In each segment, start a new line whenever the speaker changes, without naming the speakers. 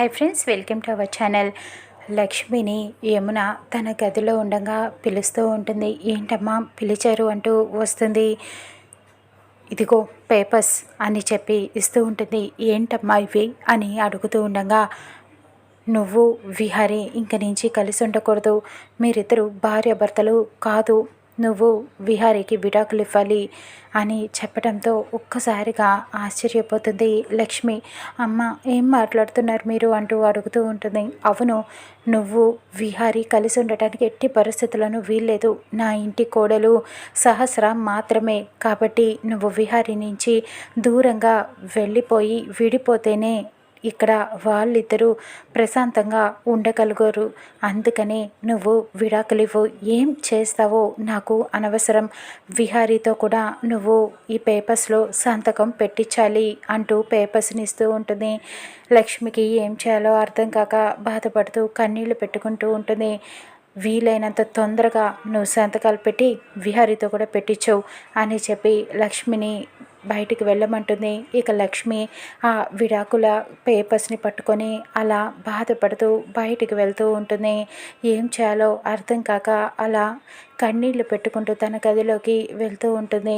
Hi friends, welcome to our channel. లక్ష్మిని యమున తన గదిలో ఉండగా పిలుస్తూ ఉంటుంది. ఏంటమ్మా పిలిచారు అంటూ వస్తుంది. ఇదిగో పేపర్స్ అని చెప్పి ఇస్తూ ఉంటుంది. ఏంటమ్మా ఇవి అని అడుగుతూ ఉండగా, నువ్వు విహారీ ఇంక నుంచి కలిసి ఉండకూడదు, మీరిద్దరు భార్యాభర్తలు కాదు, నువ్వు విహారీకి విడాకులు ఇవ్వాలి అని చెప్పడంతో ఒక్కసారిగా ఆశ్చర్యపోతుంది లక్ష్మి. అమ్మ ఏం మాట్లాడుతున్నారు మీరు అంటూ అడుగుతూ ఉంటుంది. అవును, నువ్వు విహారీ కలిసి ఉండటానికి ఎట్టి పరిస్థితులను వీల్లేదు. నా ఇంటి కోడలు సహస్ర మాత్రమే, కాబట్టి నువ్వు విహారీ నుంచి దూరంగా వెళ్ళిపోయి విడిపోతేనే ఇక్కడ వాళ్ళిద్దరూ ప్రశాంతంగా ఉండగలుగురు. అందుకని నువ్వు విడాకులు ఇవ్వు. ఏం చేస్తావో నాకు అనవసరం. విహారీతో కూడా నువ్వు ఈ పేపర్స్లో సంతకం పెట్టించాలి అంటూ పేపర్స్ని ఇస్తూ ఉంటుంది. లక్ష్మికి ఏం చేయాలో అర్థం కాక బాధపడుతూ కన్నీళ్లు పెట్టుకుంటూ ఉంటుంది. వీలైనంత తొందరగా నువ్వు సంతకాలు పెట్టి విహారీతో కూడా పెట్టించవు అని చెప్పి లక్ష్మిని బయటికి వెళ్ళమంటుంది. ఇక లక్ష్మి ఆ విడాకుల పేపర్స్ని పట్టుకొని అలా బాధపడుతూ బయటికి వెళ్తూ ఉంటుంది. ఏం చేయాలో అర్థం కాక అలా కన్నీళ్లు పెట్టుకుంటూ తన గదిలోకి వెళ్తూ ఉంటుంది.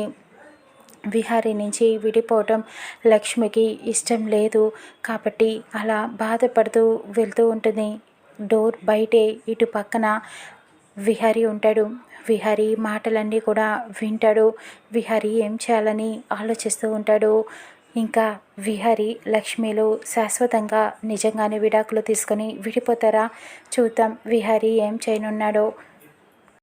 విహారీ నుంచి విడిపోవటం లక్ష్మికి ఇష్టం లేదు కాబట్టి అలా బాధపడుతూ వెళ్తూ ఉంటుంది. డోర్ బయటే ఇటు పక్కన విహారీ ఉంటాడు. విహారీ మాటలన్నీ కూడా వింటాడు. విహారీ ఏం చేయాలని ఆలోచిస్తూ ఉంటాడు. ఇంకా విహారీ లక్ష్మిలు శాశ్వతంగా నిజంగానే విడాకులు తీసుకొని విడిపోతారా? చూద్దాం విహారీ ఏం చేయనున్నాడో.